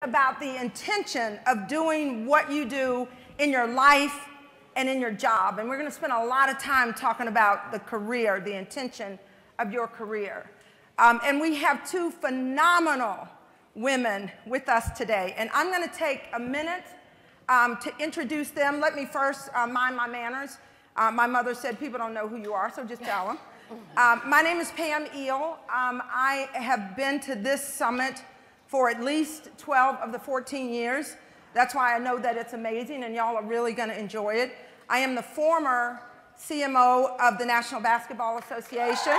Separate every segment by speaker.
Speaker 1: about the intention of doing what you do in your life and in your job. And we're going to spend a lot of time talking about the career, the intention of your career. And we have two phenomenal women with us today. And I'm going to take a minute to introduce them. Let me first mind my manners. My mother said people don't know who you are, so just tell them. My name is Pam Eel. I have been to this summit for at least 12 of the 14 years. That's why I know that it's amazing, and y'all are really going to enjoy it. I am the former CMO of the National Basketball Association.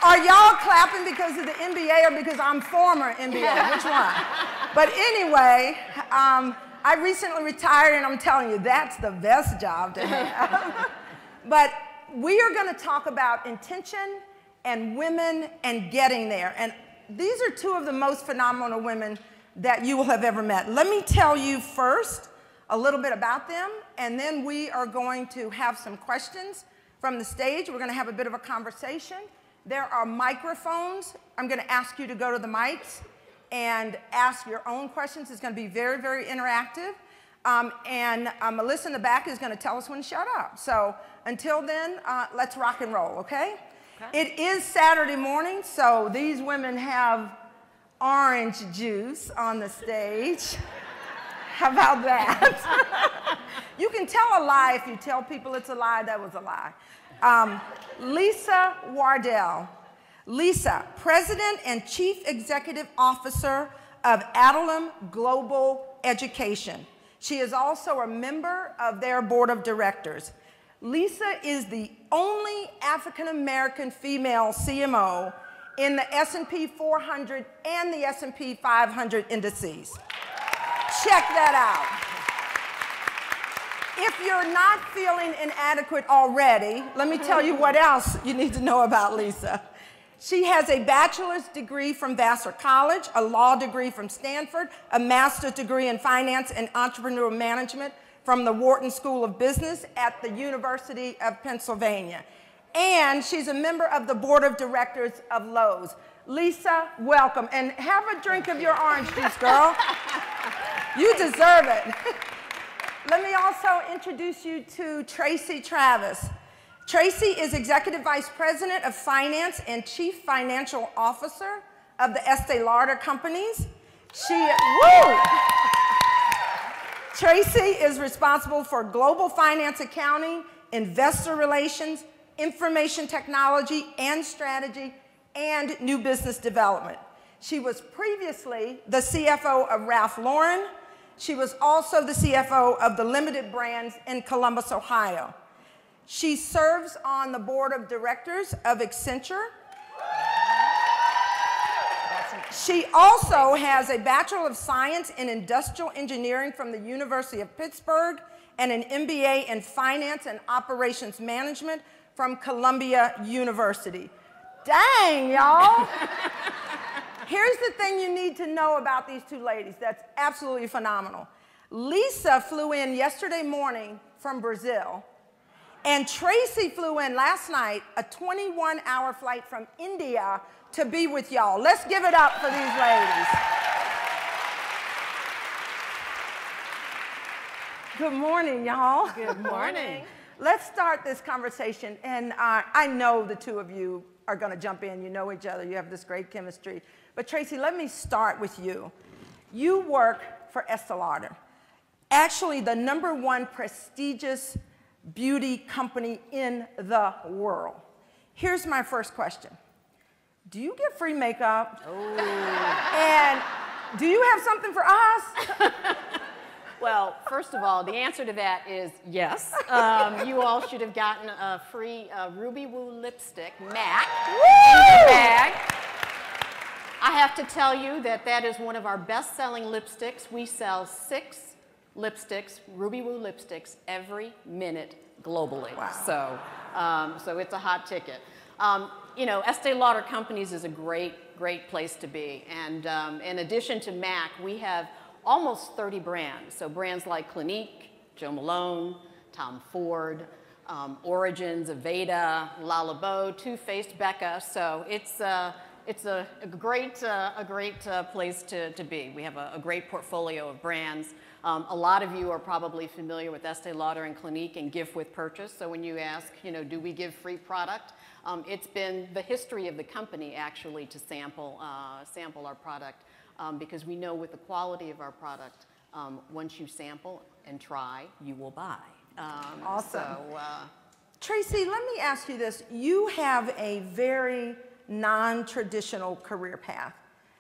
Speaker 1: Are y'all clapping because of the NBA or because I'm former NBA? Which one? But anyway, I recently retired, and I'm telling you, that's the best job to have. But we are going to talk about intention and women and getting there. And these are two of the most phenomenal women that you will have ever met. Let me tell you first a little bit about them, and then we are going to have some questions from the stage. We're going to have a bit of a conversation. There are microphones. I'm going to ask you to go to the mics and ask your own questions. It's going to be very, very interactive. And Melissa in the back is going to tell us when to shut up. So until then, let's rock and roll, okay? It is Saturday morning, so these women have orange juice on the stage. How about that? You can tell a lie if you tell people it's a lie. That was a lie. Lisa Wardell. Lisa, President and Chief Executive Officer of Adtalem Global Education. She is also a member of their board of directors. Lisa is the only African-American female CMO in the S&P 400 and the S&P 500 indices. Check that out. If you're not feeling inadequate already, let me tell you what else you need to know about Lisa. She has a bachelor's degree from Vassar College, a law degree from Stanford, a master's degree in finance and entrepreneurial management from the Wharton School of Business at the University of Pennsylvania. And she's a member of the board of directors of Lowe's. Lisa, welcome. And have a drink of your orange juice, girl. You deserve it. Let me also introduce you to Tracy Travis. Tracy is Executive Vice President of Finance and Chief Financial Officer of the Estee Lauder Companies. Tracy is responsible for global finance accounting, investor relations, information technology and strategy, and new business development. She was previously the CFO of Ralph Lauren. She was also the CFO of the Limited Brands in Columbus, Ohio. She serves on the board of directors of Accenture. She also has a Bachelor of Science in Industrial Engineering from the University of Pittsburgh and an MBA in Finance and Operations Management from Columbia University. Dang, y'all. Here's the thing you need to know about these two ladies that's absolutely phenomenal. Lisa flew in yesterday morning from Brazil, and Tracy flew in last night, a 21-hour flight from India to be with y'all. Let's give it up for these ladies. Good morning, y'all.
Speaker 2: Good morning.
Speaker 1: Let's start this conversation, and I know the two of you are going to jump in. You know each other. You have this great chemistry. But Tracy, let me start with you. You work for Estee Lauder, actually the #1 prestigious beauty company in the world. Here's my first question. Do you get free makeup?
Speaker 2: Oh.
Speaker 1: And do you have something for us?
Speaker 2: Well, first of all, the answer to that is yes. You all should have gotten a free Ruby Woo lipstick, MAC, in your bag. I have to tell you that that is one of our best-selling lipsticks. We sell 6 lipsticks, Ruby Woo lipsticks, every minute globally. Wow. So it's a hot ticket. You know, Estee Lauder Companies is a great place to be. And in addition to MAC, we have almost 30 brands. So brands like Clinique, Jo Malone, Tom Ford, Origins, Aveda, Le Labo, Too Faced, Becca. So it's it's a great place to be. We have a great portfolio of brands. A lot of you are probably familiar with Estee Lauder and Clinique and gift with purchase. So when you ask, you know, do we give free product? It's been the history of the company actually to sample our product because we know with the quality of our product, once you sample and try, you will buy.
Speaker 1: Awesome.
Speaker 2: So,
Speaker 1: Tracy, let me ask you this. You have a very non-traditional career path.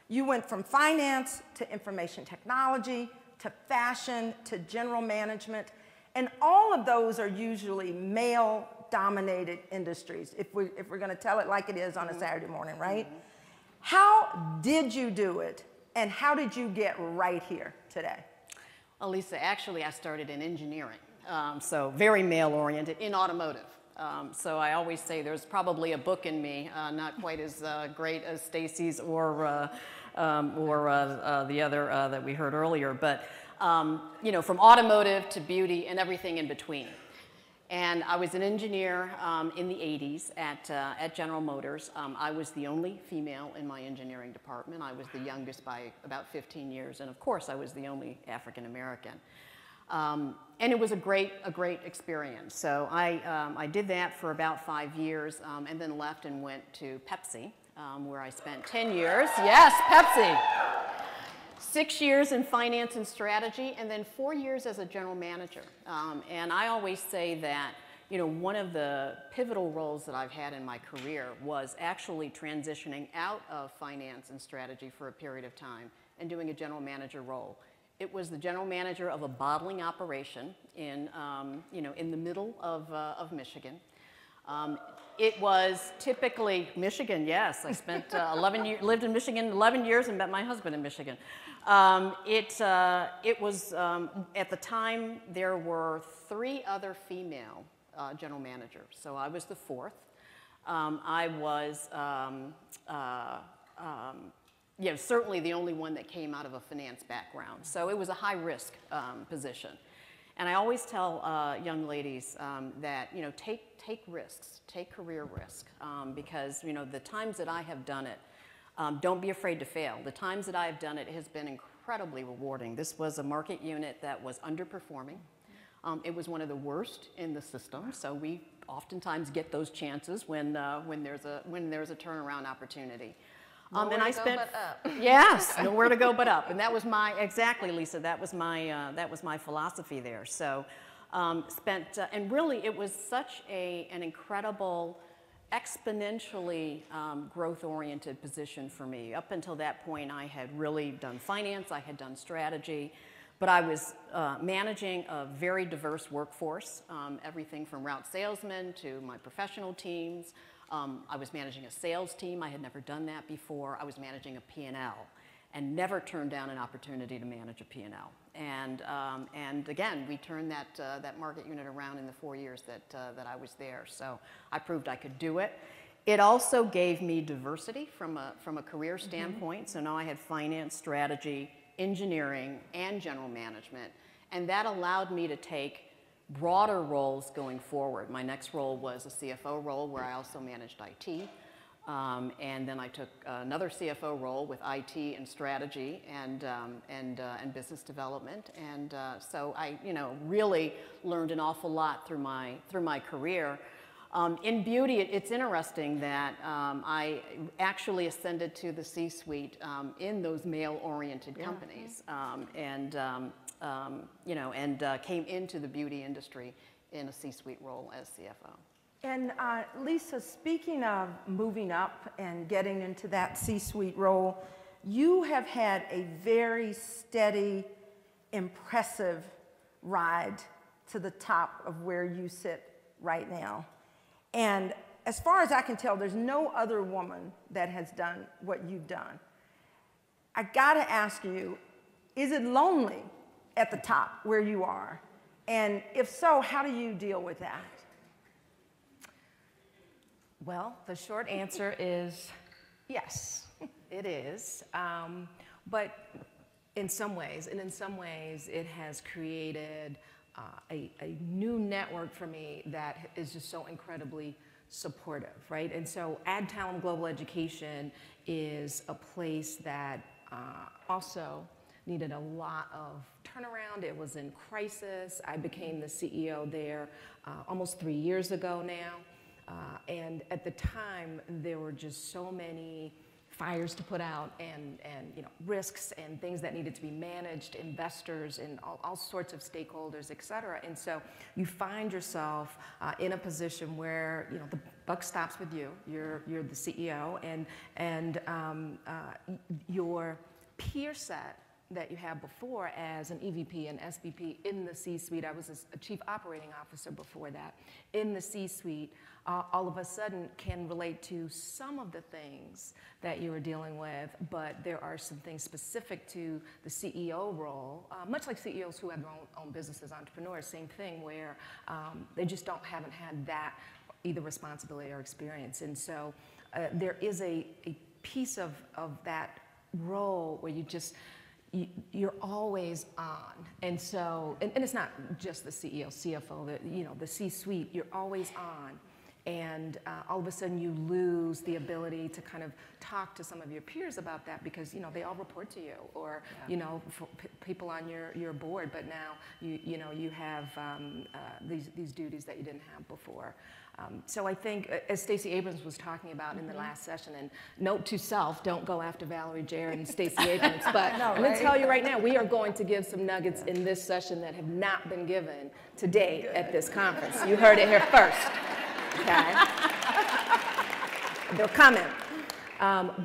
Speaker 1: You went from finance to information technology to fashion to general management, and all of those are usually male-dominated industries, if we're going to tell it like it is on a Saturday morning, right? How did you do it, and how did you get right here today?
Speaker 2: Well, Lisa, actually I started in engineering, so very male-oriented in automotive. So I always say there's probably a book in me, not quite as great as Stacy's or the other that we heard earlier, but you know, from automotive to beauty and everything in between. And I was an engineer in the 80s at General Motors. I was the only female in my engineering department. I was the youngest by about 15 years, and of course I was the only African American. And it was a great experience. So I did that for about 5 years and then left and went to Pepsi, where I spent 10 years. Yes, Pepsi. 6 years in finance and strategy, and then 4 years as a general manager. And I always say that, you know, one of the pivotal roles that I've had in my career was actually transitioning out of finance and strategy for a period of time and doing a general manager role. It was the general manager of a bottling operation in, you know, in the middle of Michigan. It was typically Michigan, yes. I spent 11 years, lived in Michigan 11 years and met my husband in Michigan. It was, at the time, there were 3 other female general managers. So I was the 4th. I was, you know, certainly the only one that came out of a finance background. So it was a high-risk position. And I always tell young ladies that, you know, take risks, take career risk, because, you know, the times that I have done it, don't be afraid to fail. The times that I have done it has been incredibly rewarding. This was a market unit that was underperforming. It was one of the worst in the system, so we oftentimes get those chances when there's a turnaround opportunity.
Speaker 3: And I spent, but up.
Speaker 2: Yes, nowhere to go but up, and that was my, exactly, Lisa, that was my philosophy there. So and really it was such an incredible, exponentially growth-oriented position for me. Up until that point, I had really done finance, I had done strategy, but I was managing a very diverse workforce, everything from route salesmen to my professional teams. I was managing a sales team. I had never done that before. I was managing a P&L and never turned down an opportunity to manage a P&L. And again, we turned that market unit around in the 4 years that I was there. So I proved I could do it. It also gave me diversity from a career standpoint. So now I had finance, strategy, engineering, and general management. And that allowed me to take broader roles going forward. My next role was a CFO role where I also managed IT. And then I took another CFO role with IT and strategy and business development. And so I, you know, really learned an awful lot through my career. In beauty, it's interesting that I actually ascended to the C-suite in those male-oriented companies, you know, and came into the beauty industry in a C-suite role as CFO.
Speaker 1: And Lisa, speaking of moving up and getting into that C-suite role, you have had a very steady, impressive ride to the top of where you sit right now. And as far as I can tell, there's no other woman that has done what you've done. I gotta ask you, is it lonely at the top where you are? And if so, how do you deal with that?
Speaker 3: Well, the short answer is yes, it is. But in some ways, it has created a new network for me that is just so incredibly supportive, right? And so Adtalem Global Education is a place that also needed a lot of turnaround. It was in crisis. I became the CEO there almost 3 years ago now. And at the time, there were just so many fires to put out and risks and things that needed to be managed, investors and all sorts of stakeholders, et cetera. And so you find yourself in a position where the buck stops with you. You're the CEO, and your peer set that you had before as an EVP and SVP in the C-suite. I was a chief operating officer before that. In the C-suite, all of a sudden can relate to some of the things that you were dealing with, but there are some things specific to the CEO role, much like CEOs who have their own businesses, entrepreneurs, same thing, where they just haven't had that either responsibility or experience. And so there is a piece of that role where you're always on. And so, and it's not just the CEO, CFO, the C-suite, you're always on. And all of a sudden you lose the ability to kind of talk to some of your peers about that because, they all report to you or, people on your board, but now you have these duties that you didn't have before. So I think, as Stacey Abrams was talking about in the last session, and note to self, don't go after Valerie Jarrett and Stacey Abrams, but I'm going to tell you right now, we are going to give some nuggets in this session that have not been given today at this conference. You heard it here first, okay? They're coming.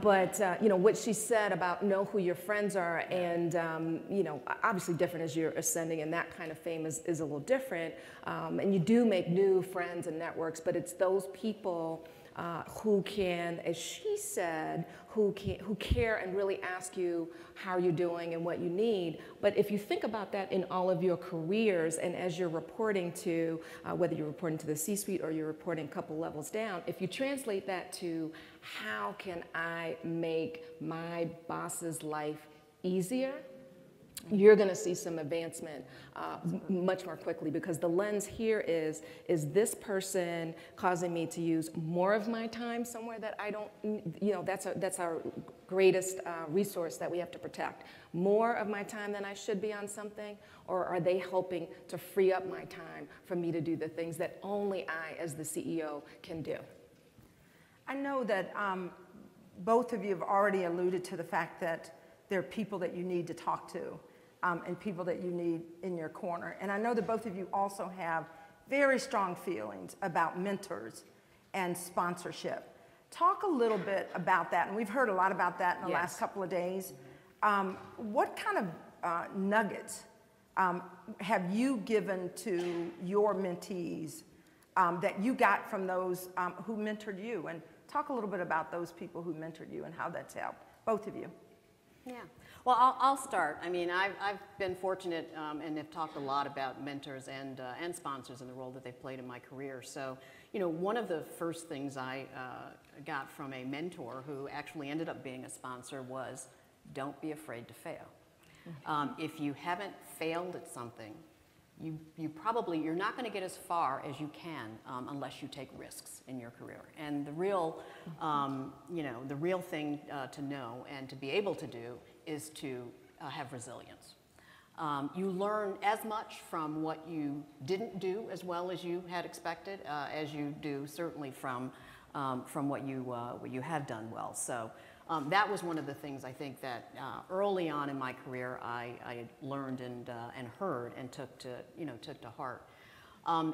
Speaker 3: But what she said about know who your friends are, and obviously different as you're ascending, and that kind of fame is a little different. And you do make new friends and networks, but it's those people who can, as she said, who care and really ask you how you're doing and what you need. But if you think about that in all of your careers, and as you're reporting to, whether you're reporting to the C-suite or you're reporting a couple levels down, if you translate that to how can I make my boss's life easier, you're going to see some advancement much more quickly, because the lens here is this person causing me to use more of my time somewhere that I don't, that's our greatest resource that we have to protect. More of my time than I should be on something, or are they helping to free up my time for me to do the things that only I, as the CEO, can do?
Speaker 1: I know that both of you have already alluded to the fact that there are people that you need to talk to and people that you need in your corner. And I know that both of you also have very strong feelings about mentors and sponsorship. Talk a little bit about that, and we've heard a lot about that in the last couple of days. What kind of nuggets have you given to your mentees that you got from those who mentored you? And talk a little bit about those people who mentored you and how that's helped, both of you.
Speaker 2: Yeah. Well, I'll start. I mean, I've been fortunate and have talked a lot about mentors and sponsors and the role that they've played in my career. So, one of the first things I got from a mentor who actually ended up being a sponsor was, don't be afraid to fail. If you haven't failed at something, you're not going to get as far as you can unless you take risks in your career. And the real, the real thing to know and to be able to do is to have resilience. You learn as much from what you didn't do as well as you had expected as you do certainly from what you have done well. So that was one of the things I think that early on in my career I learned and heard and took to heart.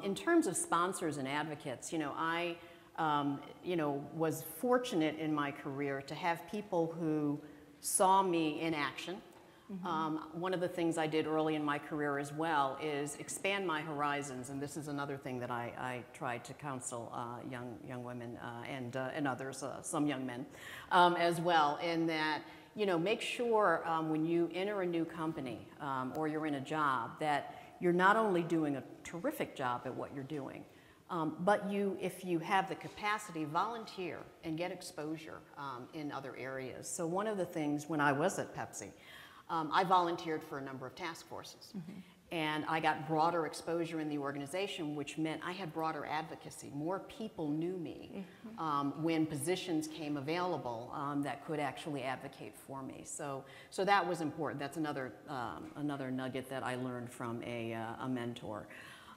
Speaker 2: In terms of sponsors and advocates, I was fortunate in my career to have people who saw me in action. One of the things I did early in my career as well is expand my horizons, and this is another thing that I tried to counsel young women and others, some young men as well, in that, make sure when you enter a new company or you're in a job that you're not only doing a terrific job at what you're doing, but if you have the capacity, volunteer and get exposure in other areas. So one of the things when I was at Pepsi, I volunteered for a number of task forces. And I got broader exposure in the organization, which meant I had broader advocacy. More people knew me when positions came available that could actually advocate for me. So that was important. That's another nugget that I learned from a mentor.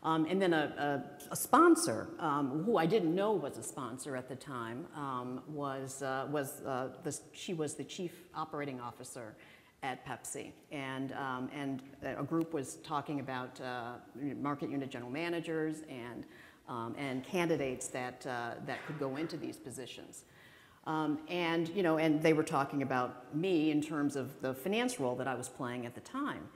Speaker 2: And then a sponsor, who I didn't know was a sponsor at the time, she was the chief operating officer at Pepsi, and a group was talking about market unit general managers and candidates that could go into these positions. And they were talking about me in terms of the finance role that I was playing at the time.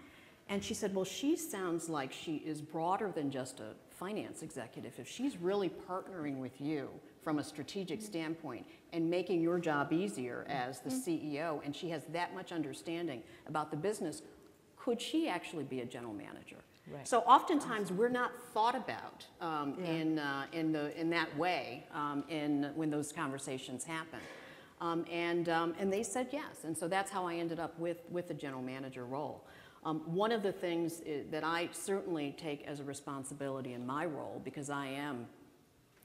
Speaker 2: And she said, well, she sounds like she is broader than just a finance executive. If she's really partnering with you from a strategic standpoint and making your job easier as the CEO, and she has that much understanding about the business, could she actually be a general manager? Right. So oftentimes we're not thought about in that way when those conversations happen. And they said yes, and so that's how I ended up with the general manager role. One of the things that I certainly take as a responsibility in my role, because I am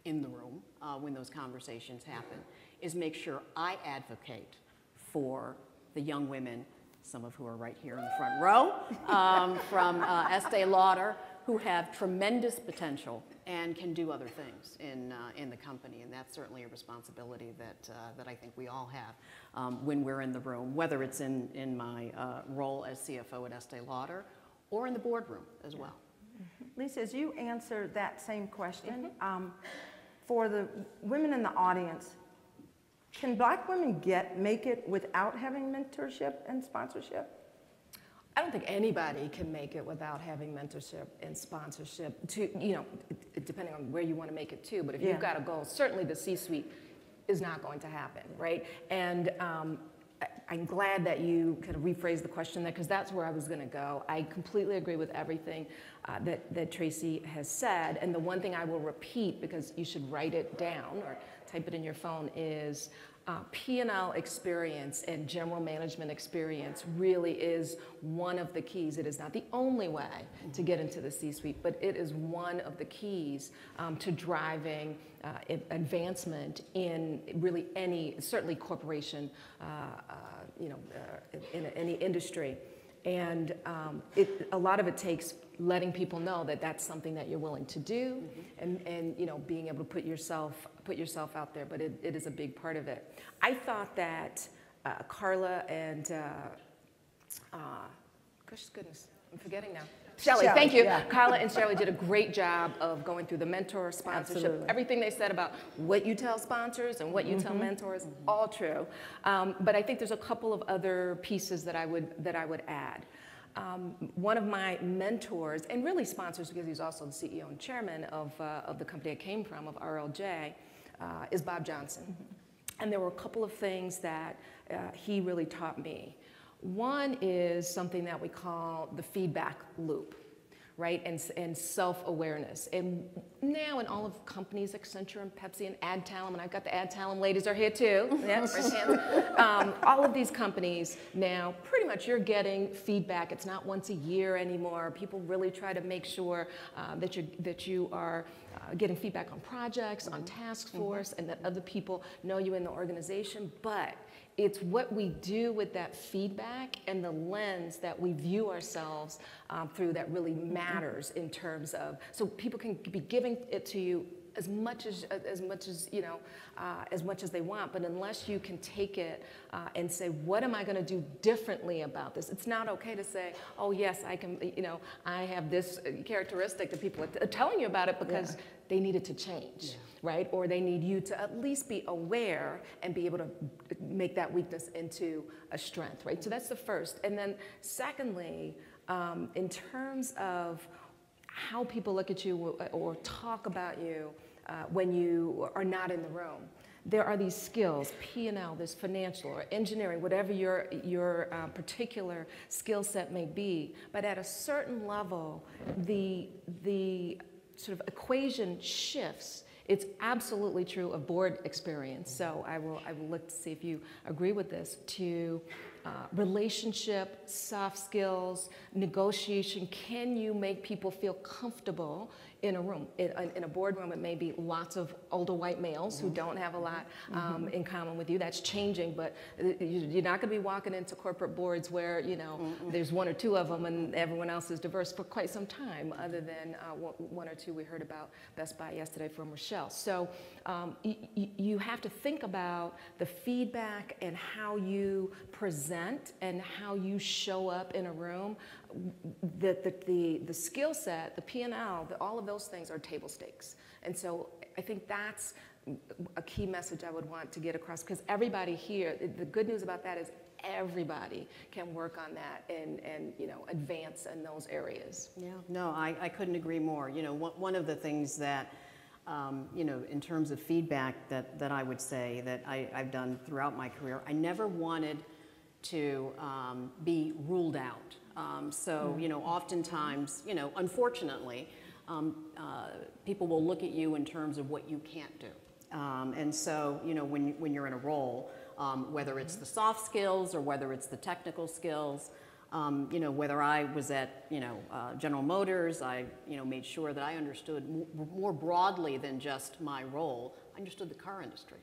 Speaker 2: in the room when those conversations happen, is make sure I advocate for the young women, some of who are right here in the front row, from Estée Lauder, who have tremendous potential and can do other things in the company. And that's certainly a responsibility that I think we all have when we're in the room, whether it's in my role as CFO at Estée Lauder or in the boardroom as well.
Speaker 1: Lisa, as you answer that same question, for the women in the audience, can Black women make it without having mentorship and sponsorship?
Speaker 3: I don't think anybody can make it without having mentorship and sponsorship, depending on where you want to make it to. But if you've got a goal, certainly the C-suite is not going to happen, right? And I'm glad that you kind of rephrased the question there, because that's where I was going to go. I completely agree with everything that Tracy has said. And the one thing I will repeat, because you should write it down or type it in your phone, is P&L experience and general management experience really is one of the keys. It is not the only way to get into the C-suite, but it is one of the keys to driving advancement in really any, certainly corporation, in any industry. And a lot of it takes letting people know that that's something that you're willing to do, and being able to put yourself out there. But it is a big part of it. I thought that Carla and goodness, I'm forgetting now. Shelley, thank you. Yeah. Carla and Shelley did a great job of going through the mentor sponsorship. Absolutely. Everything they said about what you tell sponsors and what you tell mentors, all true. But I think there's a couple of other pieces that I would add. One of my mentors, and really sponsors, because he's also the CEO and chairman of the company I came from, of RLJ, is Bob Johnson. And there were a couple of things that he really taught me. One is something that we call the feedback loop, right? And self-awareness. And now in all of companies, Accenture and Pepsi and Adtalem, and I've got the Adtalem ladies are here too. Yes. All of these companies now, pretty much you're getting feedback. It's not once a year anymore. People really try to make sure that you are getting feedback on projects, on task force, and that other people know you in the organization. But it's what we do with that feedback and the lens that we view ourselves through that really matters in terms of, so people can be giving it to you as much as they want, but unless you can take it and say, what am I going to do differently about this? It's not okay to say, oh yes, I can, I have this characteristic that people are telling you about it because they need it to change, right? Or they need you to at least be aware and be able to make that weakness into a strength, right? So that's the first. And then secondly, in terms of how people look at you or talk about you when you are not in the room, there are these skills, P&L, there's financial or engineering, whatever your particular skill set may be. But at a certain level, the sort of equation shifts. It's absolutely true of board experience. So I will look to see if you agree with this, to relationship, soft skills, negotiation. Can you make people feel comfortable in a room? In a boardroom, it may be lots of older white males who don't have a lot in common with you. That's changing, but you're not going to be walking into corporate boards where, you know, there's one or two of them and everyone else is diverse for quite some time, other than one or two we heard about Best Buy yesterday from Rochelle. So you have to think about the feedback and how you present and how you show up in a room. The skill set, the P&L, all of those things are table stakes. And so I think that's a key message I would want to get across, because everybody here, the good news about that is everybody can work on that and you know, advance in those areas.
Speaker 2: Yeah, no, I couldn't agree more. You know, one of the things that, you know, in terms of feedback that I would say that I've done throughout my career, I never wanted to be ruled out. So, you know, oftentimes, you know, unfortunately, people will look at you in terms of what you can't do. And so, you know, when you're in a role, whether it's the soft skills or whether it's the technical skills, you know, whether I was at, you know, General Motors, I, you know, made sure that I understood more broadly than just my role, I understood the car industry.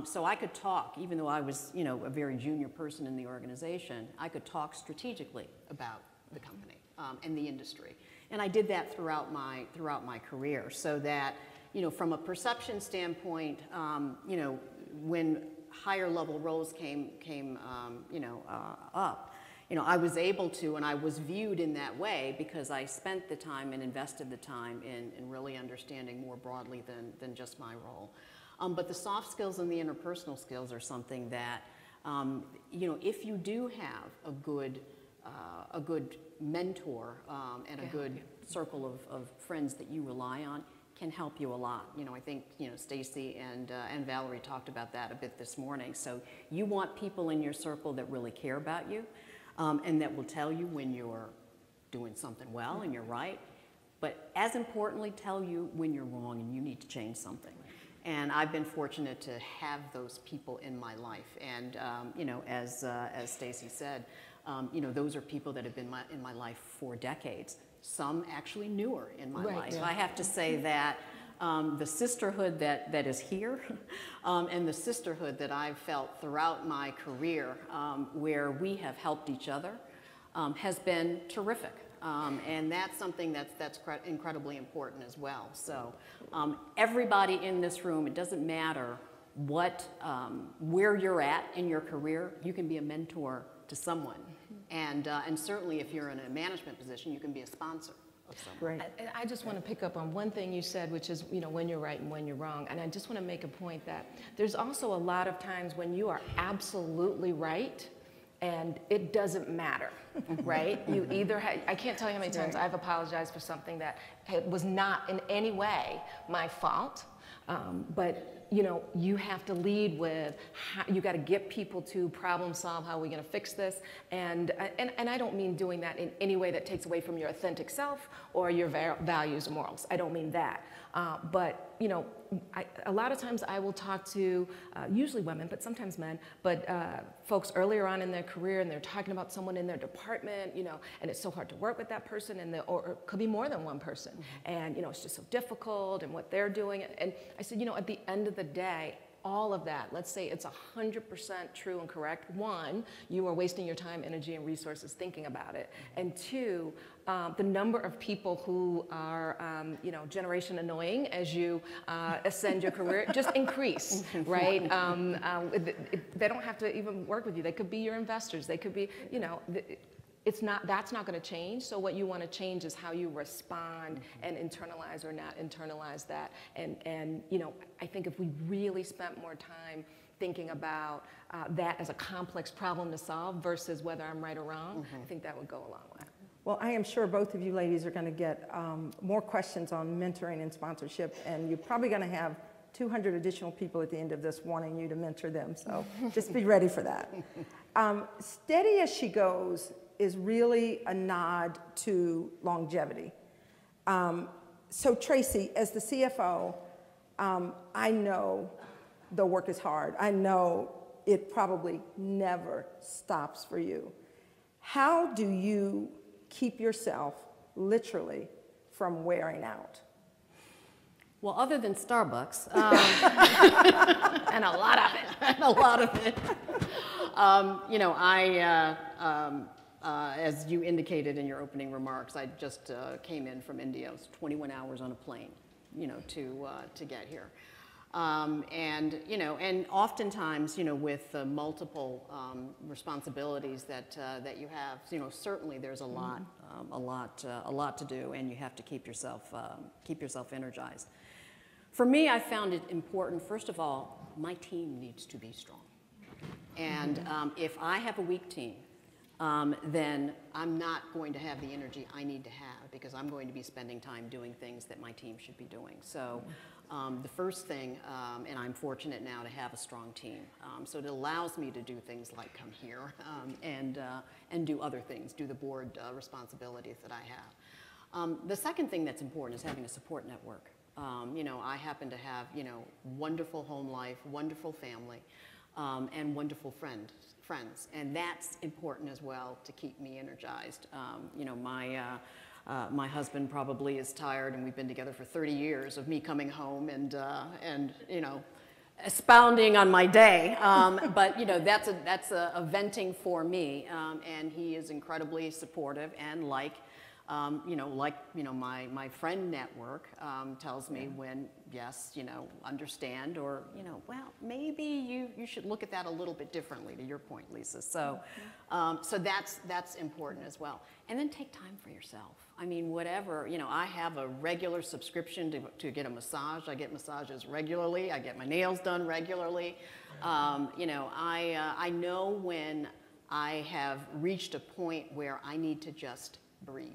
Speaker 2: So I could talk, even though I was, you know, a very junior person in the organization, I could talk strategically about the company and the industry. And I did that throughout my career, so that, you know, from a perception standpoint, you know, when higher level roles came you know, up, you know, I was able to, and I was viewed in that way because I spent the time and invested the time in really understanding more broadly than just my role. But the soft skills and the interpersonal skills are something that, you know, if you do have a good mentor and a good circle of friends that you rely on, can help you a lot. You know, I think, you know, Stacy and Valerie talked about that a bit this morning. So you want people in your circle that really care about you and that will tell you when you're doing something well and you're right, but as importantly, tell you when you're wrong and you need to change something. And I've been fortunate to have those people in my life. And, you know, as Stacy said, you know, those are people that have been in my life for decades. Some actually newer in my life. Yeah. I have to say that the sisterhood that is here and the sisterhood that I've felt throughout my career, where we have helped each other, has been terrific. And that's something that's incredibly important as well. So everybody in this room, it doesn't matter where you're at in your career, you can be a mentor to someone. And certainly if you're in a management position, you can be a sponsor of someone.
Speaker 3: Great. I just want to pick up on one thing you said, which is, you know, when you're right and when you're wrong. And I just want to make a point that there's also a lot of times when you are absolutely right and it doesn't matter, right? You either I can't tell you how many times I've apologized for something that was not in any way my fault, but you know, you have to lead with how you got to get people to problem solve. How are we going to fix this? And I don't mean doing that in any way that takes away from your authentic self or your values and morals. I don't mean that. But you know, a lot of times I will talk to usually women, but sometimes men, but folks earlier on in their career, and they're talking about someone in their department, you know, and it's so hard to work with that person, and or it could be more than one person, and you know, it's just so difficult, and what they're doing. And I said, you know, at the end of the day, all of that, let's say it's 100% true and correct. One, you are wasting your time, energy, and resources thinking about it. And two, the number of people who are, you know, generation annoying as you ascend your career just increase, right? They don't have to even work with you. They could be your investors. They could be, you know, that's not going to change. So what you want to change is how you respond and internalize or not internalize that. And you know, I think if we really spent more time thinking about that as a complex problem to solve versus whether I'm right or wrong, I think that would go a long way.
Speaker 1: Well, I am sure both of you ladies are going to get more questions on mentoring and sponsorship, and you're probably going to have 200 additional people at the end of this wanting you to mentor them. So just be ready for that. Steady as She Goes is really a nod to longevity. So Tracy, as the CFO, I know the work is hard. I know it probably never stops for you. How do you keep yourself literally from wearing out?
Speaker 2: Well, other than Starbucks,
Speaker 3: And a lot of it.
Speaker 2: and a lot of it, you know, as you indicated in your opening remarks, I just came in from India. It was 21 hours on a plane, you know, to get here. And, you know, and oftentimes, you know, with multiple responsibilities that you have, you know, certainly there's a lot to do, and you have to keep yourself energized. For me, I found it important, first of all, my team needs to be strong. And if I have a weak team, then I'm not going to have the energy I need to have, because I'm going to be spending time doing things that my team should be doing. So the first thing, and I'm fortunate now to have a strong team, so it allows me to do things like come here and do other things, do the board responsibilities that I have. The second thing that's important is having a support network. You know, I happen to have, you know, wonderful home life, wonderful family, and wonderful friends, and that's important as well to keep me energized. You know, my husband probably is tired, and we've been together for 30 years, of me coming home and you know, expounding on my day. But you know, that's a venting for me, and he is incredibly supportive, and you know, my friend network tells me when, yes, you know, understand, or, you know, well, maybe you should look at that a little bit differently, to your point, Lisa. So, so that's important as well. And then take time for yourself. I mean, whatever, you know, I have a regular subscription to get a massage. I get massages regularly. I get my nails done regularly. You know, I know when I have reached a point where I need to just breathe.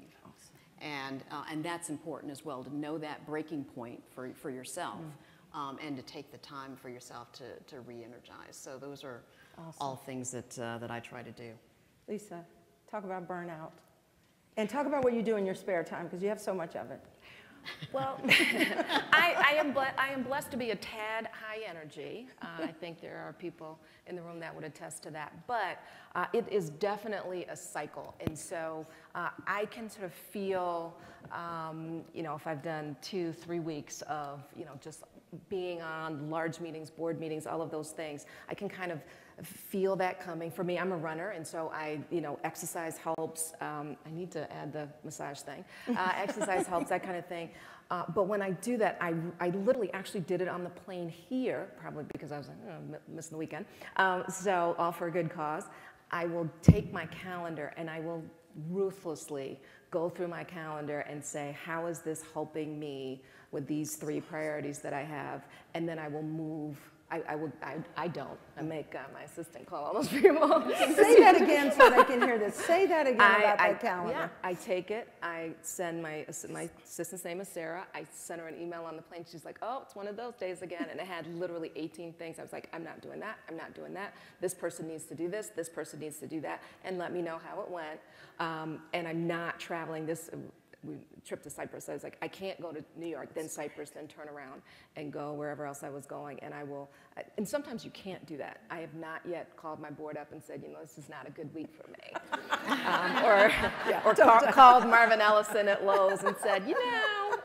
Speaker 2: And that's important as well, to know that breaking point for yourself, and to take the time for yourself to re-energize. So those are all things that I try to do.
Speaker 1: Lisa, talk about burnout. And talk about what you do in your spare time, because you have so much of it.
Speaker 3: Well, I am blessed to be a tad high energy. I think there are people in the room that would attest to that. But it is definitely a cycle. And so I can sort of feel, you know, if I've done 2-3 weeks of, you know, just being on large meetings, board meetings, all of those things, I can kind of feel that coming. For me, I'm a runner, and so you know, exercise helps. I need to add the massage thing. Exercise helps, that kind of thing. But when I do that, I literally actually did it on the plane here, probably because I was like, missing the weekend. So all for a good cause. I will take my calendar and I will ruthlessly go through my calendar and say, how is this helping me with these 3 priorities that I have? And then I will move. I don't. I make my assistant call all those people.
Speaker 1: Say that again so they can hear this. Say that again about that calendar.
Speaker 3: Yeah, I take it. I send my assistant's name is Sarah. I send her an email on the plane. She's like, oh, it's one of those days again. And it had literally 18 things. I was like, I'm not doing that. I'm not doing that. This person needs to do this. This person needs to do that. And let me know how it went. And I'm not traveling this. Trip to Cyprus. I was like, I can't go to New York, then Cyprus, then turn around and go wherever else I was going. And I will, and sometimes you can't do that. I have not yet called my board up and said, you know, this is not a good week for me. Or called Marvin Ellison at Lowe's and said, you know,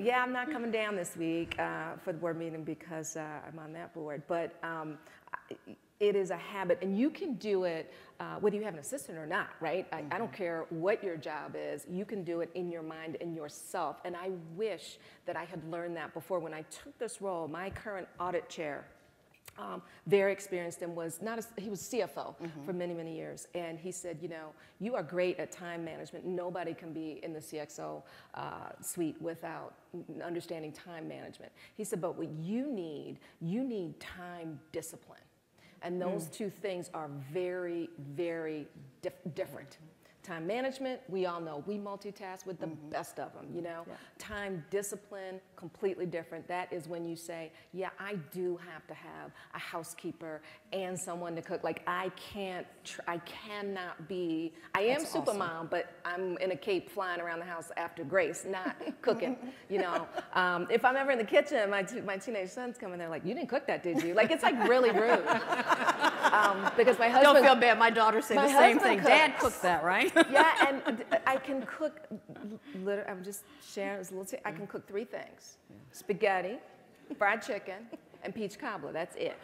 Speaker 3: yeah, I'm not coming down this week for the board meeting because I'm on that board. But it is a habit, and you can do it whether you have an assistant or not, right? I don't care what your job is. You can do it in your mind and yourself, and I wish that I had learned that before. When I took this role, my current audit chair, very experienced, and he was CFO for many, many years, and he said, you know, you are great at time management. Nobody can be in the CXO suite without understanding time management. He said, but what you need time discipline. And those 2 things are very, very different. Time management, we all know, we multitask with the best of them, you know?
Speaker 2: Yeah.
Speaker 3: Time discipline, completely different. That is when you say, yeah, I do have to have a housekeeper and someone to cook. Like I cannot be, I am super mom, but I'm in a cape flying around the house after Grace, not cooking, you know? If I'm ever in the kitchen, my teenage sons come in, they're like, you didn't cook that, did you? Like it's like really rude. Because my husband—
Speaker 2: Don't feel bad, my daughter said the same thing. Dad cooked that, right?
Speaker 3: Yeah, and I can cook, I'm just sharing this little I can cook 3 things. Spaghetti, fried chicken, and peach cobbler, that's it.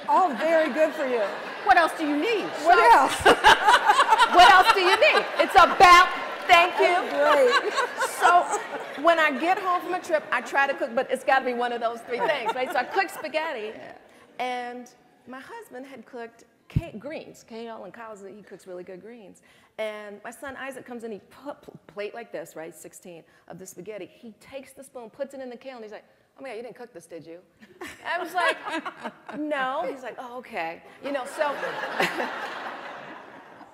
Speaker 1: All very good for you.
Speaker 2: What else do you need?
Speaker 1: What else?
Speaker 3: What else do you need? It's about, thank you.
Speaker 1: Great.
Speaker 3: So when I get home from a trip, I try to cook, but it's gotta be one of those 3 things, right? So I cook spaghetti, and my husband had cooked greens, kale and collards. He cooks really good greens. And my son Isaac comes in, he put a plate like this, right, 16 of the spaghetti. He takes the spoon, puts it in the kale, and he's like, oh my God, you didn't cook this, did you? I was like, no. He's like, oh, okay. You know, so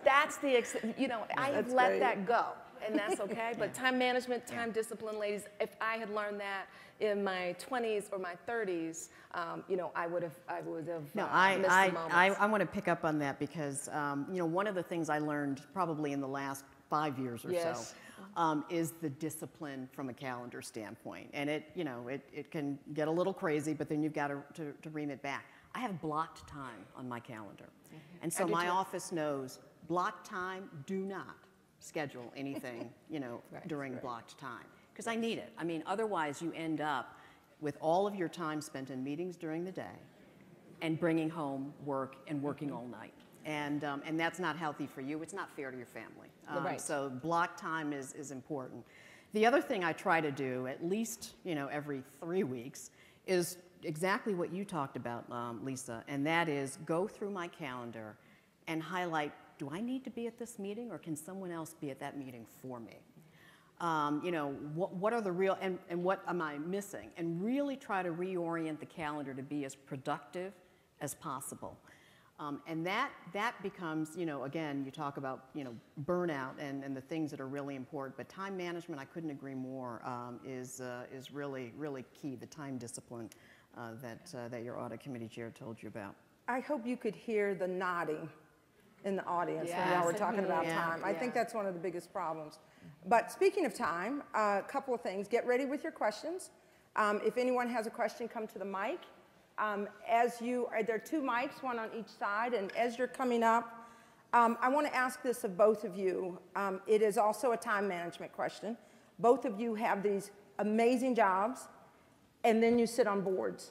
Speaker 3: that's the, you know, I have let that go. And that's okay, but time management, time discipline, ladies, if I had learned that in my 20s or my 30s, you know, I would have missed the moments.
Speaker 4: I want to pick up on that because, you know, one of the things I learned probably in the last 5 years or so is the discipline from a calendar standpoint. And it, you know, it can get a little crazy, but then you've got to ream it back. I have blocked time on my calendar. And so my office knows blocked time, do not schedule anything, you know, during blocked time, because I need it. I mean, otherwise you end up with all of your time spent in meetings during the day and bringing home work and working all night. And that's not healthy for you. It's not fair to your family. So block time is important. The other thing I try to do, at least, you know, every 3 weeks, is exactly what you talked about, Lisa, and that is go through my calendar and highlight, do I need to be at this meeting or can someone else be at that meeting for me? You know, what are the real, and what am I missing? And really try to reorient the calendar to be as productive as possible. And that becomes, you know, again, you talk about, you know, burnout and the things that are really important, but time management, I couldn't agree more, is really, really key, the time discipline that your audit committee chair told you about.
Speaker 1: I hope you could hear the nodding in the audience when y'all were talking about time. I think that's one of the biggest problems. But speaking of time, a couple of things. Get ready with your questions. If anyone has a question, come to the mic. There are 2 mics, one on each side, and as you're coming up, I want to ask this of both of you. It is also a time management question. Both of you have these amazing jobs, and then you sit on boards.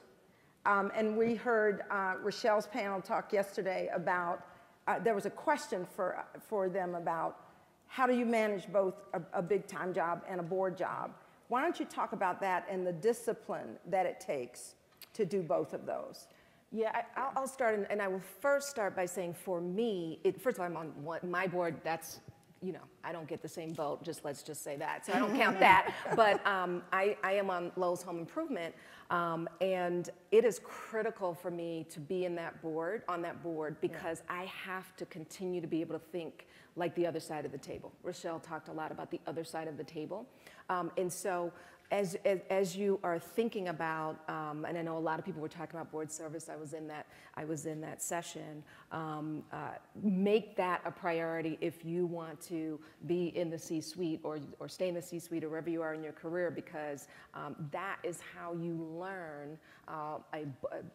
Speaker 1: And we heard Rochelle's panel talk yesterday about, there was a question for them about how do you manage both a big-time job and a board job? Why don't you talk about that and the discipline that it takes to do both of those?
Speaker 3: Yeah, I'll start, and I will first start by saying for me, first of all, I'm on my board, that's, you know, I don't get the same vote, let's just say that, so I don't count that, but I am on Lowe's Home Improvement, and it is critical for me to be on that board, because I have to continue to be able to think like the other side of the table. Rochelle talked a lot about the other side of the table, and so as you are thinking about, and I know a lot of people were talking about board service, I was in that session, make that a priority if you want to be in the C-suite or stay in the C-suite or wherever you are in your career, because that is how you learn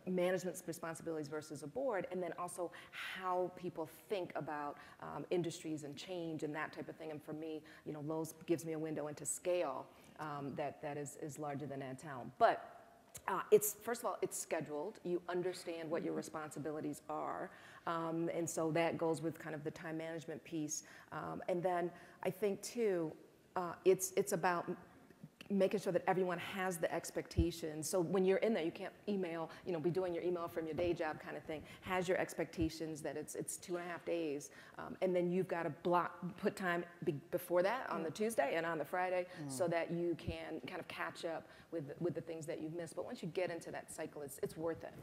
Speaker 3: management's responsibilities versus a board, and then also how people think about industries and change and that type of thing. And for me, you know, Lowe's gives me a window into scale that is larger than Adtalem. But first of all, it's scheduled. You understand what your responsibilities are. And so that goes with kind of the time management piece. And then I think too, it's about making sure that everyone has the expectations. So when you're in there, you can't email, you know, be doing your email from your day job kind of thing. Has your expectations that it's 2.5 days, and then you've got to put time before that on the Tuesday and on the Friday, so that you can kind of catch up with the things that you've missed. But once you get into that cycle, it's worth it.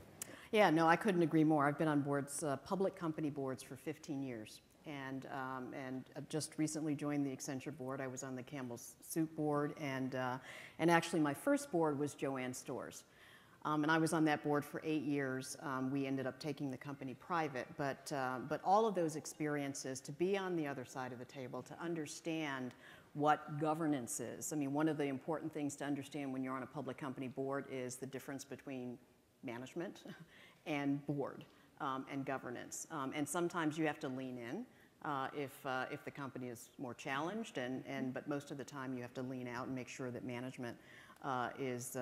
Speaker 4: Yeah, no, I couldn't agree more. I've been on boards, public company boards for 15 years. and just recently joined the Accenture board. I was on the Campbell's Soup board, and actually my first board was Joanne Storrs. And I was on that board for 8 years. We ended up taking the company private, but all of those experiences, to be on the other side of the table, to understand what governance is. I mean, one of the important things to understand when you're on a public company board is the difference between management and board and governance. And sometimes you have to lean in if the company is more challenged, but most of the time you have to lean out and make sure that management is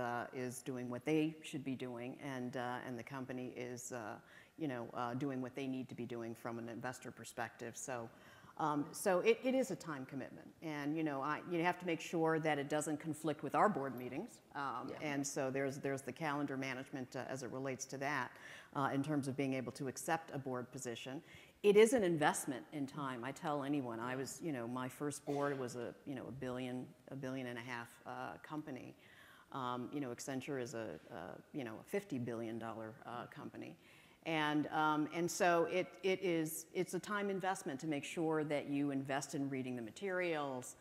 Speaker 4: doing what they should be doing, and the company is doing what they need to be doing from an investor perspective. So it is a time commitment, and you have to make sure that it doesn't conflict with our board meetings, and so there's the calendar management as it relates to that in terms of being able to accept a board position. It is an investment in time. I tell anyone, I was, my first board was a $1.5 billion company. Accenture is a $50 billion company. And so it's a time investment to make sure that you invest in reading the materials,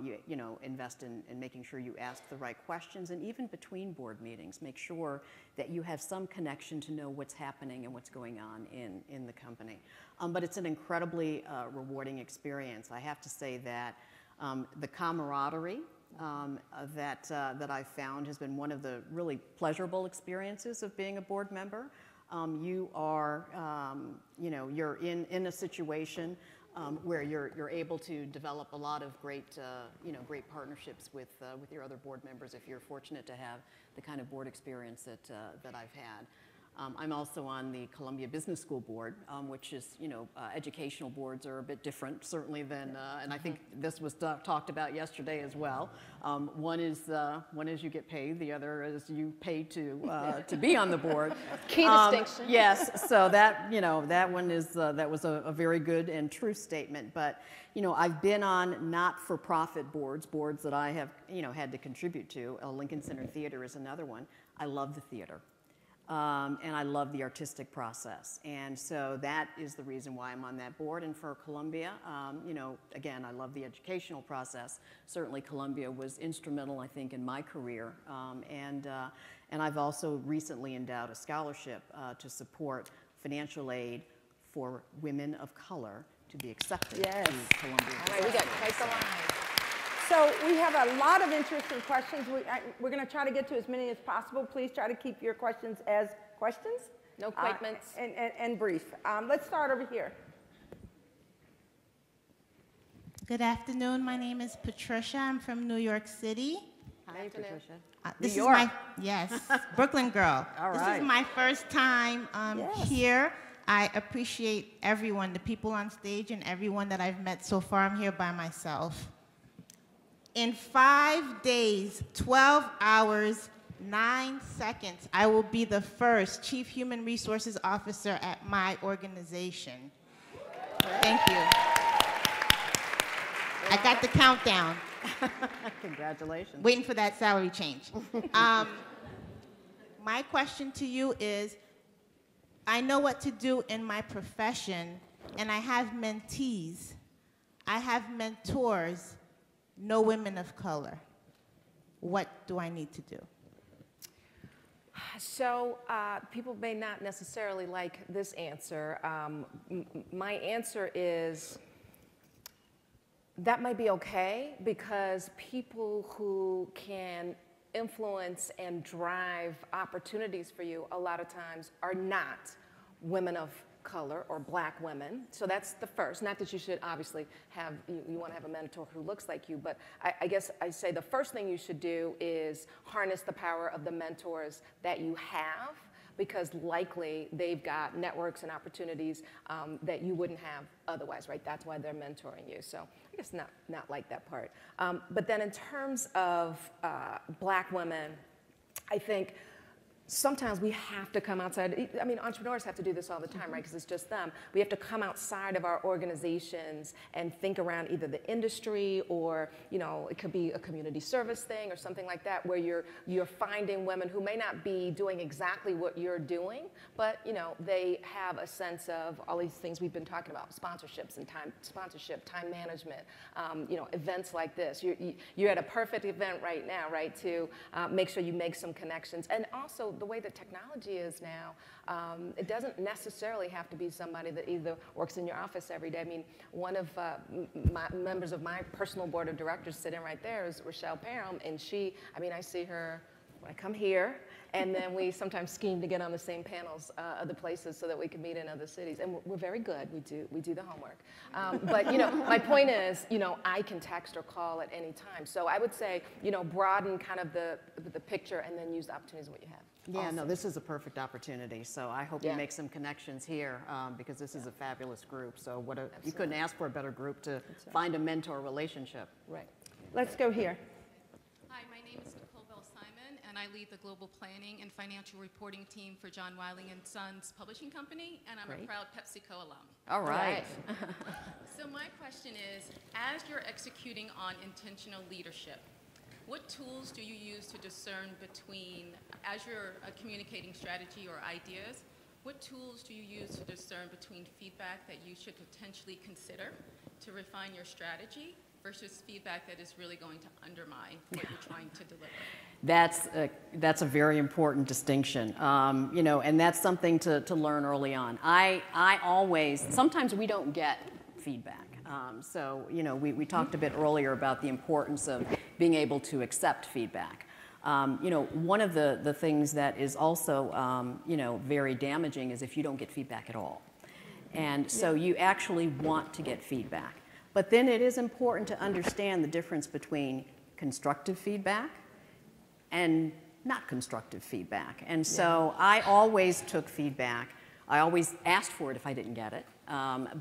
Speaker 4: you invest in making sure you ask the right questions, and even between board meetings, make sure that you have some connection to know what's happening and what's going on in the company. But it's an incredibly rewarding experience. I have to say that the camaraderie that I've found has been one of the really pleasurable experiences of being a board member. You are, you're in a situation where you're able to develop a lot of great, great partnerships with your other board members if you're fortunate to have the kind of board experience that I've had. I'm also on the Columbia Business School board, which is, educational boards are a bit different, certainly than, and I think this was talked about yesterday as well. One is you get paid, the other is you pay to be on the board.
Speaker 2: Key distinction.
Speaker 4: Yes, so that, that one is, that was a very good and true statement. But, I've been on not-for-profit boards that I have, had to contribute to. Lincoln Center Theater is another one. I love the theater. And I love the artistic process. And so that is the reason why I'm on that board. And for Columbia, again, I love the educational process. Certainly Columbia was instrumental, I think, in my career. And I've also recently endowed a scholarship to support financial aid for women of color to be accepted to Columbia.
Speaker 2: All right, we got quite the line.
Speaker 1: So we have a lot of interesting questions. We're going to try to get to as many as possible. Please try to keep your questions as questions.
Speaker 2: No appointments.
Speaker 1: And brief. Let's start over here.
Speaker 5: Good afternoon. My name is Patricia. I'm from New York City.
Speaker 4: Hi, Patricia.
Speaker 5: This
Speaker 4: New York.
Speaker 5: is yes, Brooklyn girl.
Speaker 4: All
Speaker 5: This
Speaker 4: right.
Speaker 5: is my first time
Speaker 1: Yes.
Speaker 5: here. I appreciate everyone, the people on stage and everyone that I've met so far. I'm here by myself. In 5 days, 12 hours, 9 seconds, I will be the first Chief Human Resources Officer at my organization. Thank you. I got the countdown.
Speaker 4: Congratulations.
Speaker 5: Waiting for that salary change. My question to you is, I know what to do in my profession, and I have mentees. I have mentors. No women of color. What do I need to do?
Speaker 3: So people may not necessarily like this answer. My answer is that might be okay, because people who can influence and drive opportunities for you a lot of times are not women of color or black women. So that's the first. Not that you should obviously have, you want to have a mentor who looks like you, but I guess I say the first thing you should do is harness the power of the mentors that you have, because likely they've got networks and opportunities that you wouldn't have otherwise, right? That's why they're mentoring you. So I guess not like that part. But then in terms of black women, I think sometimes we have to come outside. I mean, entrepreneurs have to do this all the time, right? Because it's just them. We have to come outside of our organizations and think around either the industry or, you know, it could be a community service thing or something like that, where you're finding women who may not be doing exactly what you're doing, but, you know, they have a sense of all these things we've been talking about, sponsorships and time management, you know, events like this. You're at a perfect event right now, right, to make sure you make some connections. And also, the way that technology is now, it doesn't necessarily have to be somebody that either works in your office every day. I mean, one of my members of my personal board of directors sitting right there is Rochelle Parham, and she, I mean, I see her when I come here, and then we sometimes scheme to get on the same panels other places so that we can meet in other cities. And we're very good. We do the homework. But you know, my point is, you know, I can text or call at any time. So I would say, you know, broaden kind of the picture and then use the opportunities of what you have.
Speaker 4: Yeah,
Speaker 3: Awesome.
Speaker 4: no, this is a perfect opportunity. So I hope you make some connections here because this is a fabulous group. So you couldn't ask for a better group to find a mentor relationship.
Speaker 3: Right.
Speaker 1: Let's go here.
Speaker 6: Hi, my name is Nicole Bell-Simon, and I lead the global planning and financial reporting team for John Wiley & Sons Publishing Company, and I'm a proud PepsiCo alum.
Speaker 4: All right.
Speaker 6: So my question is, as you're executing on intentional leadership, what tools do you use to discern between, as you're communicating strategy or ideas, what tools do you use to discern between feedback that you should potentially consider to refine your strategy versus feedback that is really going to undermine what you're trying to deliver?
Speaker 4: That's a very important distinction, you know, and that's something to learn early on. I always, sometimes we don't get feedback. So, you know, we talked a bit earlier about the importance of being able to accept feedback. You know, one of the things that is also, you know, very damaging is if you don't get feedback at all. And so you actually want to get feedback. But then it is important to understand the difference between constructive feedback and not constructive feedback. And so I always took feedback. I always asked for it if I didn't get it.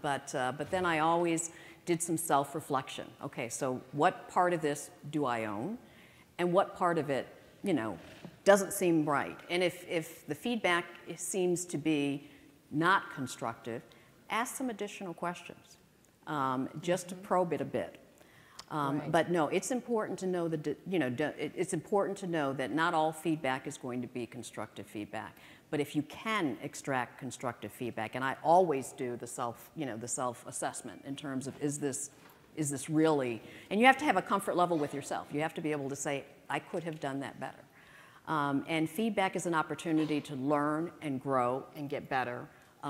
Speaker 4: But then I always did some self-reflection. Okay, so what part of this do I own? And what part of it, you know, doesn't seem right? And if the feedback seems to be not constructive, ask some additional questions. Just to probe it a bit. But no, it's important to know that, you know, it's important to know that not all feedback is going to be constructive feedback. But if you can extract constructive feedback, and I always do the self-assessment in terms of is this really, and you have to have a comfort level with yourself. You have to be able to say, I could have done that better. And feedback is an opportunity to learn and grow and get better.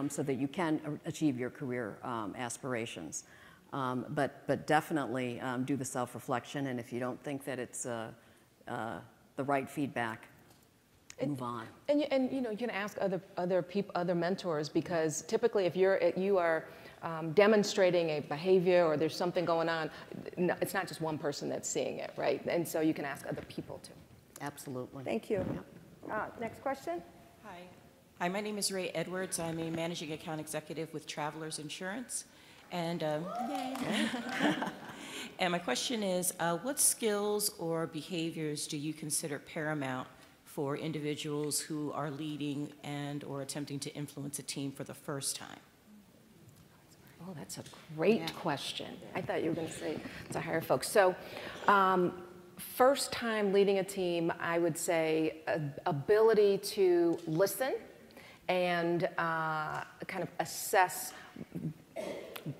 Speaker 4: So that you can achieve your career aspirations. But definitely do the self-reflection, and if you don't think that it's the right feedback, move on.
Speaker 3: And you know, you can ask other mentors, because typically if you are demonstrating a behavior or there's something going on, it's not just one person that's seeing it, right? And so you can ask other people too.
Speaker 4: Absolutely.
Speaker 1: Thank you. Next question.
Speaker 7: Hi, my name is Ray Edwards. I'm a managing account executive with Travelers Insurance. And, and my question is, what skills or behaviors do you consider paramount for individuals who are leading and or attempting to influence a team for the first time?
Speaker 3: Oh, that's a great question. I thought you were going to say to hire folks. So, first time leading a team, I would say ability to listen and kind of assess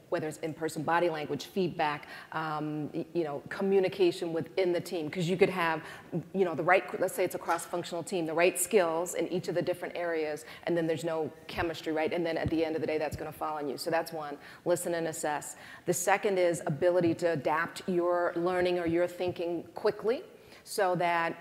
Speaker 3: whether it's in-person body language, feedback, you know, communication within the team. Because you could have, you know, the right, let's say it's a cross-functional team, the right skills in each of the different areas, and then there's no chemistry, right? And then at the end of the day, that's going to fall on you. So that's one, listen and assess. The second is ability to adapt your learning or your thinking quickly, so that,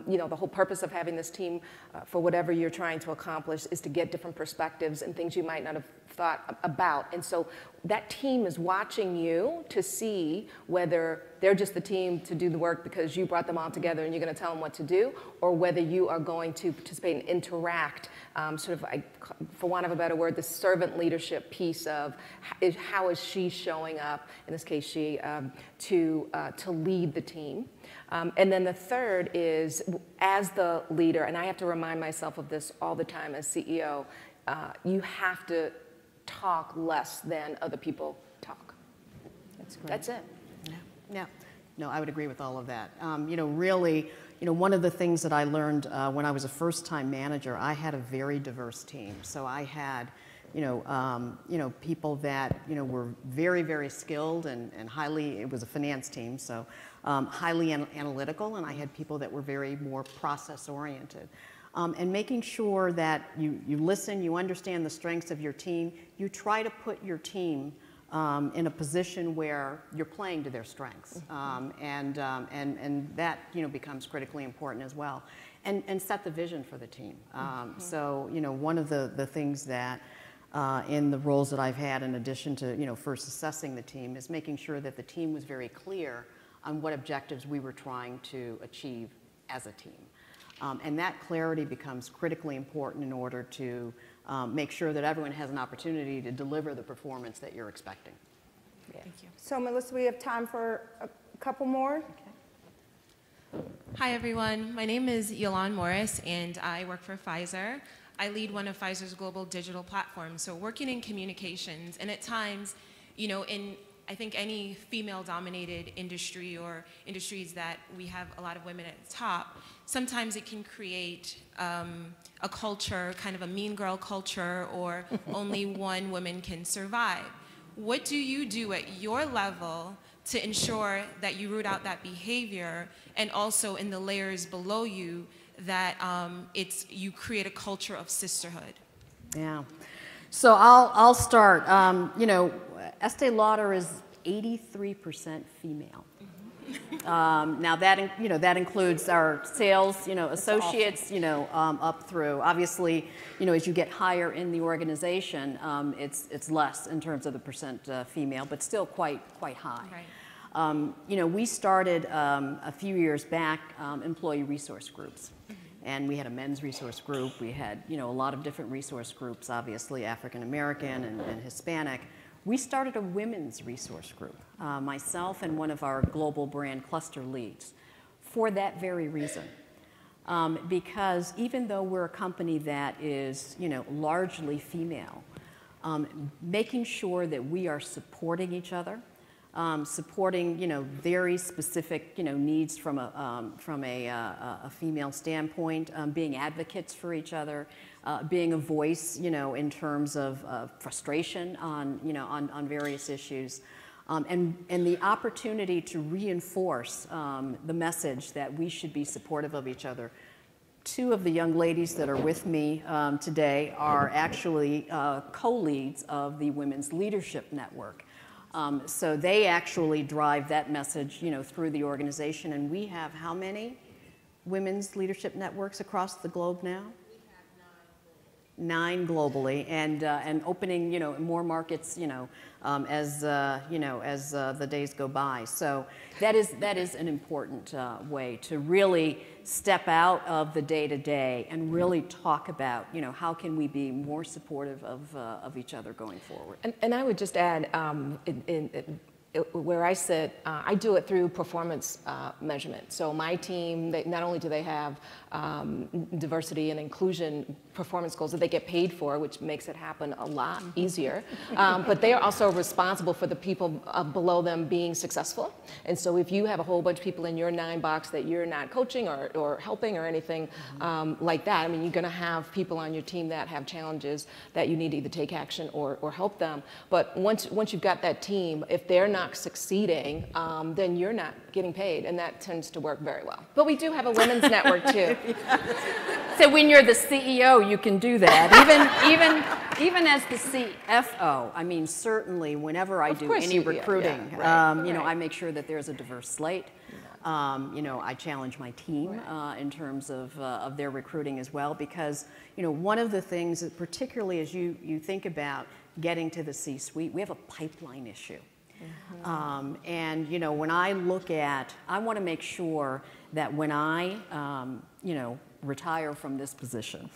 Speaker 3: you know, the whole purpose of having this team for whatever you're trying to accomplish is to get different perspectives and things you might not have thought about. And so that team is watching you to see whether they're just the team to do the work because you brought them all together and you're going to tell them what to do, or whether you are going to participate and interact, sort of, for want of a better word, the servant leadership piece of how is she showing up, in this case she, to lead the team. And then the third is, as the leader, and I have to remind myself of this all the time as CEO, you have to talk less than other people talk.
Speaker 4: That's great.
Speaker 3: That's it.
Speaker 4: Yeah. No, I would agree with all of that. Really, one of the things that I learned when I was a first-time manager, I had a very diverse team. So I had, people that, were very, very skilled and highly, it was a finance team, so highly analytical, and I had people that were very more process-oriented. And making sure that you listen, you understand the strengths of your team, you try to put your team in a position where you're playing to their strengths, and that becomes critically important as well, and set the vision for the team. So one of the things that in the roles that I've had, in addition to first assessing the team, is making sure that the team was very clear on what objectives we were trying to achieve as a team. And that clarity becomes critically important in order to make sure that everyone has an opportunity to deliver the performance that you're expecting.
Speaker 3: Yeah. Thank you.
Speaker 1: So Melissa, we have time for a couple more.
Speaker 8: Okay. Hi everyone, my name is Yolande Morris and I work for Pfizer. I lead one of Pfizer's global digital platforms, so working in communications, and at times, in I think any female-dominated industry or industries that we have a lot of women at the top, sometimes it can create a culture, kind of a mean girl culture, or only one woman can survive. What do you do at your level to ensure that you root out that behavior, and also in the layers below you, that you create a culture of sisterhood?
Speaker 4: Yeah. So I'll start. Estee Lauder is 83% female. Now that includes our sales, associates, awesome. Up through. Obviously, as you get higher in the organization, it's less in terms of the percent female, but still quite high. Right. We started a few years back employee resource groups. And we had a men's resource group. We had, a lot of different resource groups, obviously African American and Hispanic. We started a women's resource group, myself and one of our global brand cluster leads, for that very reason. Because even though we're a company that is, largely female, making sure that we are supporting each other, supporting, very specific, needs from a female standpoint, being advocates for each other, being a voice, in terms of frustration on various issues, and the opportunity to reinforce the message that we should be supportive of each other. Two of the young ladies that are with me today are actually co-leads of the Women's Leadership Network. So they actually drive that message, through the organization. And we have how many women's leadership networks across the globe now? We have 9 globally, and opening, more markets, as the days go by. So that is an important way to really step out of the day-to-day and really talk about, how can we be more supportive of each other going forward.
Speaker 3: And I would just add, where I sit, I do it through performance measurement. So my team, not only do they have diversity and inclusion performance goals that they get paid for, which makes it happen a lot easier, but they are also responsible for the people below them being successful. And so if you have a whole bunch of people in your 9 box that you're not coaching or helping or anything like that, I mean, you're going to have people on your team that have challenges that you need to either take action or help them. But once you've got that team, if they're not succeeding, then you're not getting paid, and that tends to work very well. But we do have a women's network too.
Speaker 4: So when you're the CEO, you can do that. Even as the CFO, I mean, certainly whenever I do any recruiting, I make sure that there's a diverse slate. I challenge my team in terms of their recruiting as well, because one of the things, that particularly as you think about getting to the C-suite, we have a pipeline issue. And you know, when I look at, I want to make sure that when I, you know, retire from this position,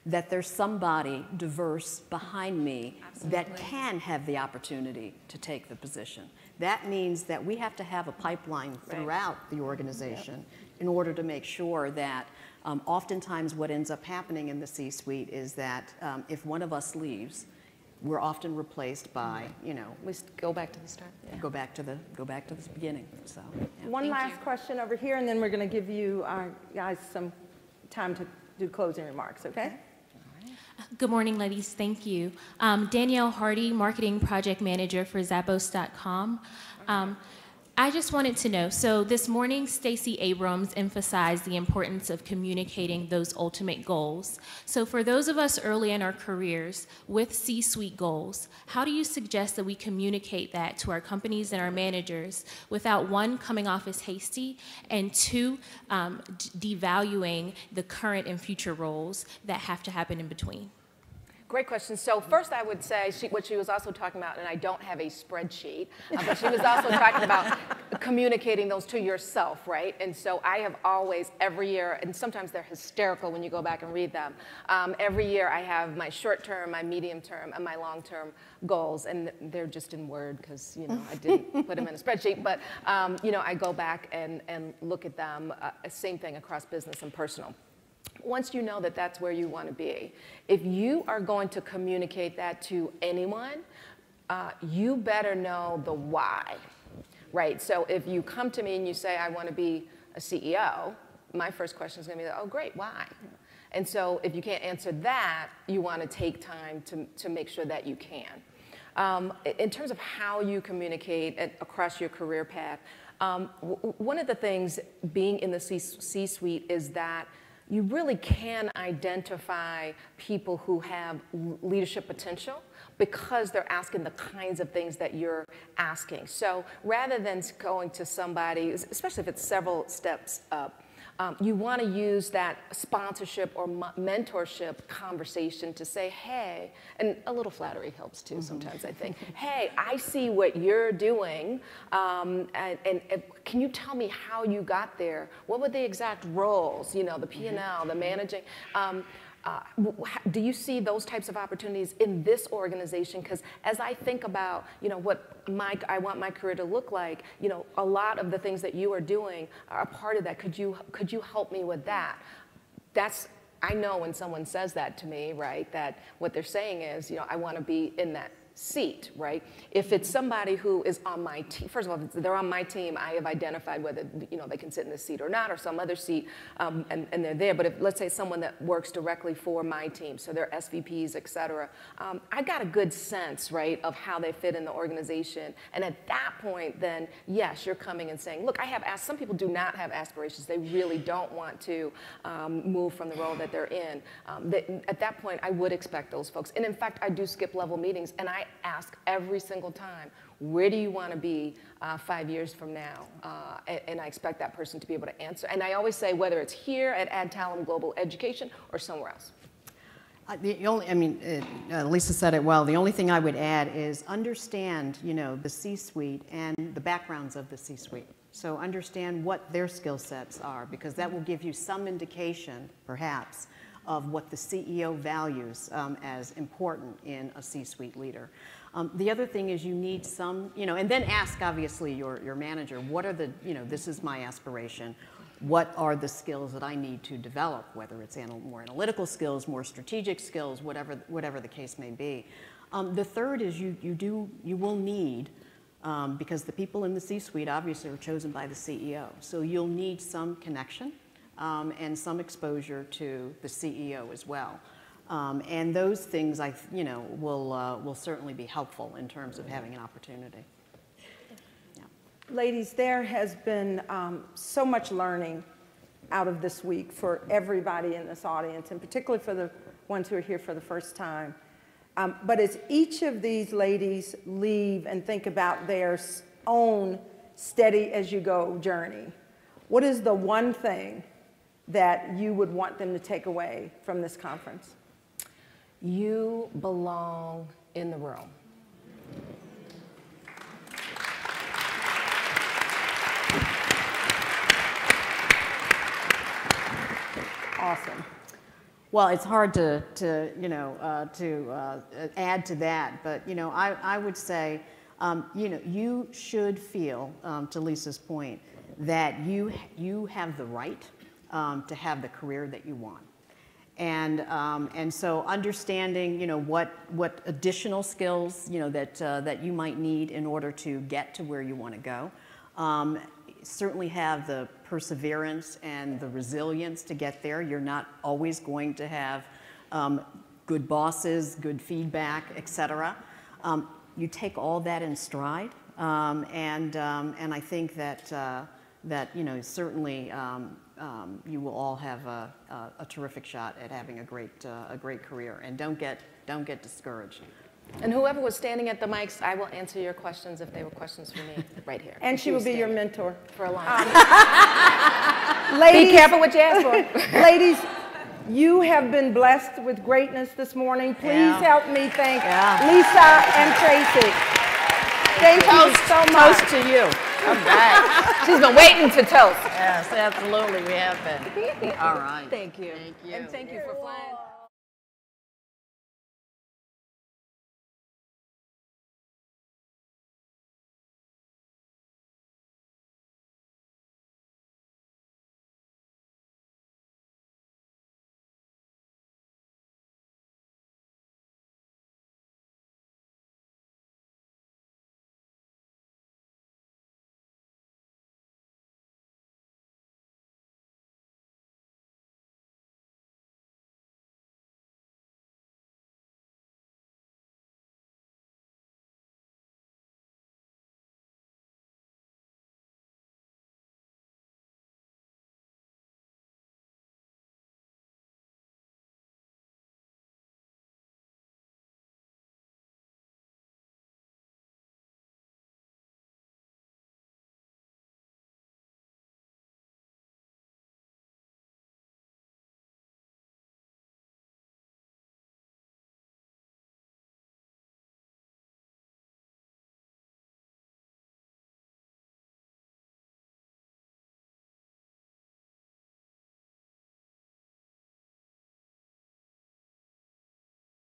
Speaker 4: that there's somebody diverse behind me that can have the opportunity to take the position. That means that we have to have a pipeline throughout the organization in order to make sure that oftentimes what ends up happening in the C-suite is that if one of us leaves, we're often replaced by, you know,
Speaker 3: We go back to the start.
Speaker 4: go back to the beginning. So yeah.
Speaker 1: One last question over here, and then we're going to give you guys some time to do closing remarks, okay?
Speaker 9: Good morning, ladies. Thank you. Danielle Hardy, Marketing Project Manager for Zappos.com. I just wanted to know, so this morning, Stacey Abrams emphasized the importance of communicating those ultimate goals. So for those of us early in our careers with C-suite goals, how do you suggest that we communicate that to our companies and our managers without, one, coming off as hasty, and two, devaluing the current and future roles that have to happen in between?
Speaker 3: Great question. So first I would say what she was also talking about, and I don't have a spreadsheet, but she was also talking about communicating those to yourself, right? And so I have always, every year, and sometimes they're hysterical when you go back and read them, every year I have my short-term, my medium-term, and my long-term goals, and they're just in Word because, you know, I didn't put them in a spreadsheet, but, you know, I go back and look at them, same thing across business and personal. Once you know that that's where you want to be, if you are going to communicate that to anyone, you better know the why, right? So if you come to me and you say, I want to be a CEO, my first question is going to be, oh, great, why? And so if you can't answer that, you want to take time to make sure that you can. In terms of how you communicate across your career path, one of the things being in the C-suite is that you really can identify people who have leadership potential because they're asking the kinds of things that you're asking. So rather than going to somebody, especially if it's several steps up, you want to use that sponsorship or mentorship conversation to say, hey, and a little flattery helps too sometimes, I think. Hey, I see what you're doing, and can you tell me how you got there? What were the exact roles, you know, the P&L, the managing? Do you see those types of opportunities in this organization? Because as I think about, you know, what I want my career to look like, you know, a lot of the things that you are doing are a part of that. Could you help me with that? I know when someone says that to me, right, that what they're saying is, you know, I want to be in that seat, right? If it's somebody who is on my team, first of all, if they're on my team, I have identified whether, you know, they can sit in this seat or not, or some other seat, and they're there. But if, let's say, someone that works directly for my team, so they're SVPs, et cetera, I got a good sense, right, of how they fit in the organization. And at that point, then, yes, you're coming and saying, look, some people do not have aspirations. They really don't want to move from the role that they're in. At that point, I would expect those folks. And in fact, I do skip level meetings, and I ask every single time, where do you want to be 5 years from now? And I expect that person to be able to answer. And I always say, whether it's here at Adtalem Global Education or somewhere else.
Speaker 4: Lisa said it well. The only thing I would add is understand, you know, the C-suite and the backgrounds of the C-suite. So understand what their skill sets are, because that will give you some indication, perhaps, of what the CEO values as important in a C-suite leader. The other thing is you need some, you know, and then ask, obviously, your manager, what are the, you know, this is my aspiration. What are the skills that I need to develop, whether it's more analytical skills, more strategic skills, whatever the case may be. The third is you will need, because the people in the C-suite obviously are chosen by the CEO, so you'll need some connection and some exposure to the CEO as well. And those things, will certainly be helpful in terms of having an opportunity. Yeah.
Speaker 1: Ladies, there has been so much learning out of this week for everybody in this audience, and particularly for the ones who are here for the first time. But as each of these ladies leave and think about their own steady-as-you-go journey, what is the one thing that you would want them to take away from this conference?
Speaker 3: You belong in the room.
Speaker 4: Awesome. Well, it's hard to add to that, but I would say, you should feel, to Lisa's point, that you have the right to have the career that you want, and so understanding, what additional skills, that you might need in order to get to where you want to go. Certainly have the perseverance and the resilience to get there. You're not always going to have good bosses, good feedback, et cetera. You take all that in stride, and I think that certainly you will all have a terrific shot at having a great career, and don't get discouraged.
Speaker 3: And whoever was standing at the mics, I will answer your questions if they were questions for me right here.
Speaker 1: And she will be your mentor.
Speaker 3: For a long time.
Speaker 1: Ladies,
Speaker 3: be careful what you ask for.
Speaker 1: Ladies, you have been blessed with greatness this morning. Please help me thank Lisa and Tracy. Thank you so much.
Speaker 2: Toast to you. All right. She's been waiting to toast. Yes, absolutely, we have been. All right.
Speaker 3: Thank you.
Speaker 2: Thank you.
Speaker 3: And thank you for flying.